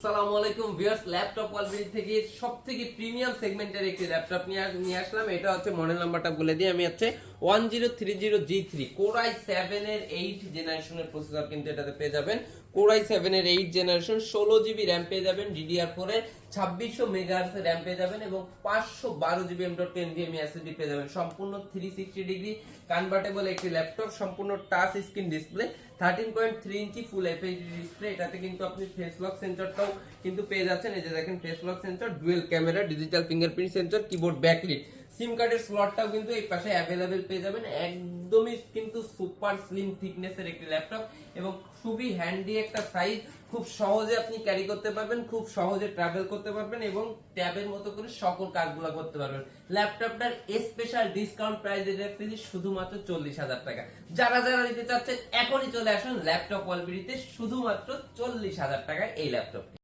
আসসালামু আলাইকুম viewers, laptop ওয়ালবিডি থেকে সবথেকে প্রিমিয়াম সেগমেন্টের একটি ল্যাপটপ নিয়ে আসলাম। এটা হচ্ছে মডেল নাম্বারটা বলে দিই আমি, হচ্ছে 1030G3 Core i7 এর 8 জেনারেশনের প্রসেসর কিন্তু এটাতে পেয়ে যাবেন। Core i7 এর 8 জেনারেশন, 16GB RAM পেয়ে যাবেন, DDR4 এর 2600 মেগাহার্টজ এর RAM পেয়ে যাবেন এবং 512GB M.2 NVMe SSD পেয়ে যাবেন। সম্পূর্ণ 360 ডিগ্রি কনভার্টেবল একটি ল্যাপটপ, সম্পূর্ণ টাচ স্ক্রিন ডিসপ্লে, 13.3 ইঞ্চি ফুল এফএইচডি ডিসপ্লে। এটাতে কিন্তু আপনি ফেস লক সেন্সরটাও কিন্তু পেয়ে যাচ্ছেন। এই যে দেখেন face lock sensor, dual camera, digital fingerprint sensor, keyboard backlit, sim কার্ডের স্লটটাও কিন্তু এই পাশে অ্যাভেলেবেল পেয়ে যাবেন। একদমই কিন্তু সুপার স্লিম থিকনেসের একটি ল্যাপটপ এবং খুবই হ্যান্ডি একটা সাইজ। খুব সহজে আপনি ক্যারি করতে পারবেন, খুব সহজে ট্রাভেল করতে পারবেন এবং ট্যাবের মতো করে সকল কাজগুলো করতে পারবেন। ল্যাপটপটার স্পেশাল ডিসকাউন্ট প্রাইসে রাখতেছি শুধুমাত্র 40,000 টাকা। যারা যারা নিতে চাচ্ছেন এখনই চলে আসুন ল্যাপটপ ওয়ালবিডিতে, শুধুমাত্র 40,000 টাকায় এই ল্যাপটপ।